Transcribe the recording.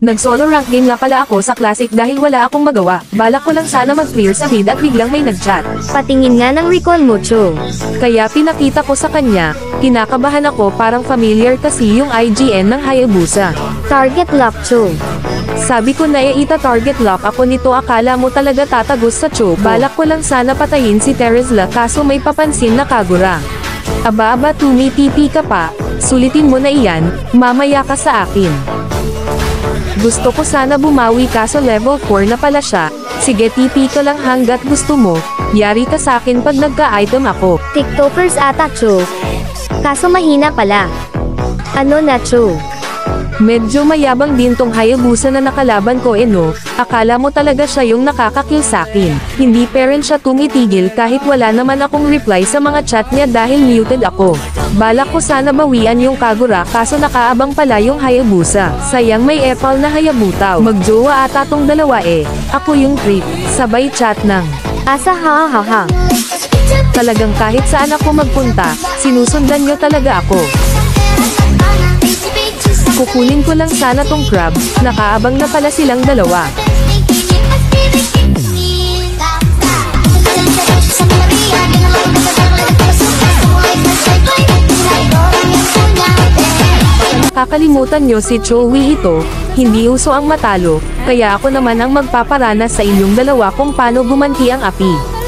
Nag-solo rank game nga pala ako sa Classic dahil wala akong magawa. Balak ko lang sana mag-clear sa mid at biglang may nag-chat. Patingin nga ng recon mo, Cho. Kaya pinakita ko sa kanya, kinakabahan ako parang familiar kasi yung IGN ng Hayabusa. Target lock, Cho. Sabi ko na ita-target lock ako nito, akala mo talaga tatagos sa Choco. Balak ko lang sana patayin si Teresla kaso may papansin na Kagura. Aba tumitipi ka pa, sulitin mo na iyan, mamaya ka sa akin. Gusto ko sana bumawi kaso level 4 na pala siya. Sige, TP ka lang hanggat gusto mo, yari ka sa akin pag nagka-item ako. TikTokers ata, Cho. Kaso mahina pala. Ano na, Cho? Medyo mayabang din tong Hayabusa na nakalaban ko no, akala mo talaga siya yung nakakakill sakin. Hindi pa rin siya tumitigil kahit wala naman akong reply sa mga chat niya dahil muted ako. Balak ko sana bawian yung Kagura kaso nakaabang pala yung Hayabusa. Sayang may epal na Hayabutaw. Magjowa ata tong dalawa Ako yung creep, sabay chat ng Asa ha. Talagang kahit saan ako magpunta, sinusundan nyo talaga ako. Kukunin ko lang sana tong crab, nakaabang na pala silang dalawa. Kakalimutan nyo si Chloe ito, hindi uso ang matalo, kaya ako naman ang magpaparana sa inyong dalawa kung paano gumanti ang api.